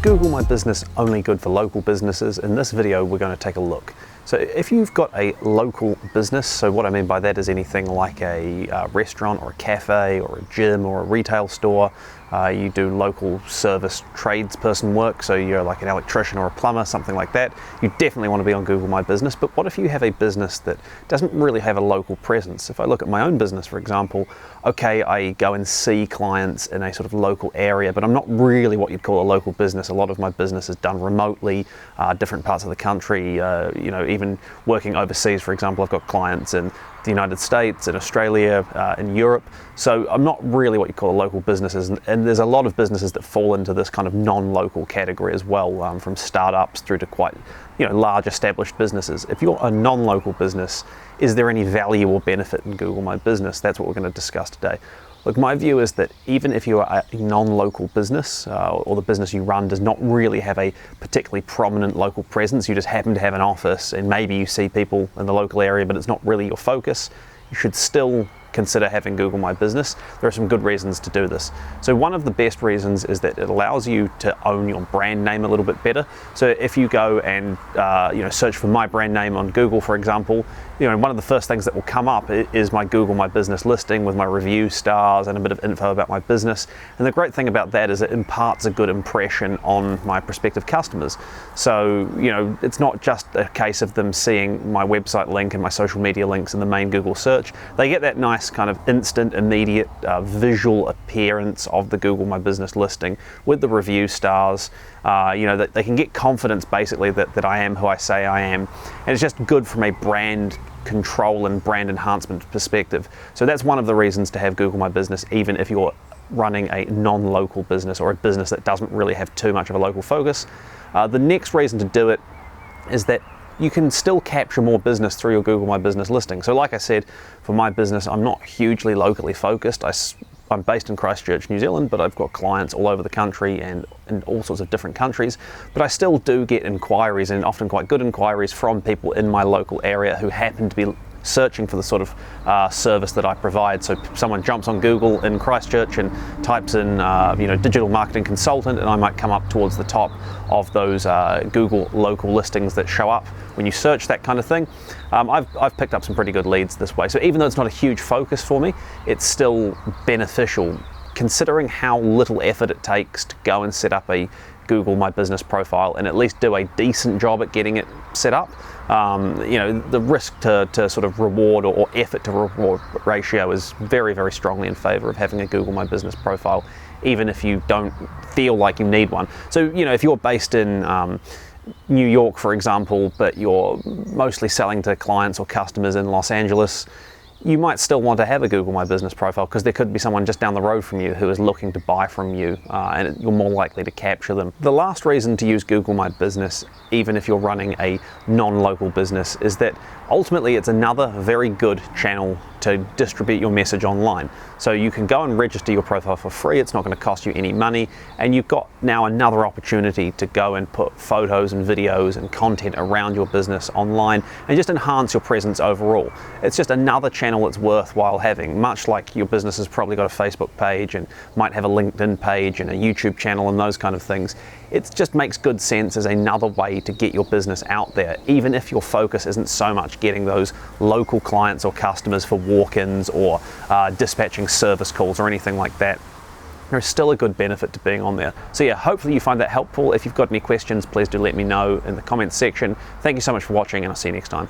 Google My Business only good for local businesses? In this video, we're going to take a look. So if you've got a local business, so what I mean by that is anything like a restaurant or a cafe or a gym or a retail store, you do local service tradesperson work, so you're like an electrician or a plumber, something like that, you definitely want to be on Google My Business. But what if you have a business that doesn't really have a local presence? If I look at my own business, for example, okay, I go and see clients in a sort of local area, but I'm not really what you'd call a local business. A lot of my business is done remotely, different parts of the country, even working overseas. For example, I've got clients in the United States, in Australia, in Europe. So I'm not really what you call a local business, and there's a lot of businesses that fall into this kind of non-local category as well, from startups through to quite large established businesses. If you're a non-local business, is there any value or benefit in Google My Business? That's what we're going to discuss today. Look, my view is that even if you are a non-local business, or the business you run does not really have a particularly prominent local presence, you just happen to have an office and maybe you see people in the local area, but it's not really your focus, you should still consider having Google My Business. There are some good reasons to do this. So one of the best reasons is that it allows you to own your brand name a little bit better. So if you go and search for my brand name on Google, for example, one of the first things that will come up is my Google My Business listing with my review stars and a bit of info about my business. And the great thing about that is it imparts a good impression on my prospective customers. So it's not just a case of them seeing my website link and my social media links in the main Google search. They get that nice kind of instant, immediate visual appearance of the Google My Business listing with the review stars. That they can get confidence basically that I am who I say I am, and it's just good from a brand control and brand enhancement perspective. So that's one of the reasons to have Google My Business, even if you're running a non-local business or a business that doesn't really have too much of a local focus. The next reason to do it is that you can still capture more business through your Google My Business listing. So like I said, for my business, I'm not hugely locally focused. I'm based in Christchurch, New Zealand, but I've got clients all over the country and in all sorts of different countries. But I still do get inquiries, and often quite good inquiries, from people in my local area who happen to be searching for the sort of service that I provide. So someone jumps on Google in Christchurch and types in digital marketing consultant, and I might come up towards the top of those Google local listings that show up when you search that kind of thing. I've picked up some pretty good leads this way. So even though it's not a huge focus for me, it's still beneficial considering how little effort it takes to go and set up a Google My Business profile and at least do a decent job at getting it set up. The risk to sort of reward or effort to reward ratio is very, very strongly in favor of having a Google My Business profile, even if you don't feel like you need one. So, if you're based in New York, for example, but you're mostly selling to clients or customers in Los Angeles, you might still want to have a Google My Business profile because there could be someone just down the road from you who is looking to buy from you, and you're more likely to capture them. The last reason to use Google My Business, even if you're running a non-local business, is that ultimately it's another very good channel to distribute your message online. So you can go and register your profile for free. It's not going to cost you any money, and you've got now another opportunity to go and put photos and videos and content around your business online and just enhance your presence overall. It's just another channel that's worthwhile having, much like your business has probably got a Facebook page and might have a LinkedIn page and a YouTube channel and those kind of things. It just makes good sense as another way to get your business out there, even if your focus isn't so much getting those local clients or customers for walk-ins or dispatching service calls or anything like that. There's still a good benefit to being on there. So yeah, hopefully you find that helpful. If you've got any questions, please do let me know in the comments section. Thank you so much for watching, and I'll see you next time.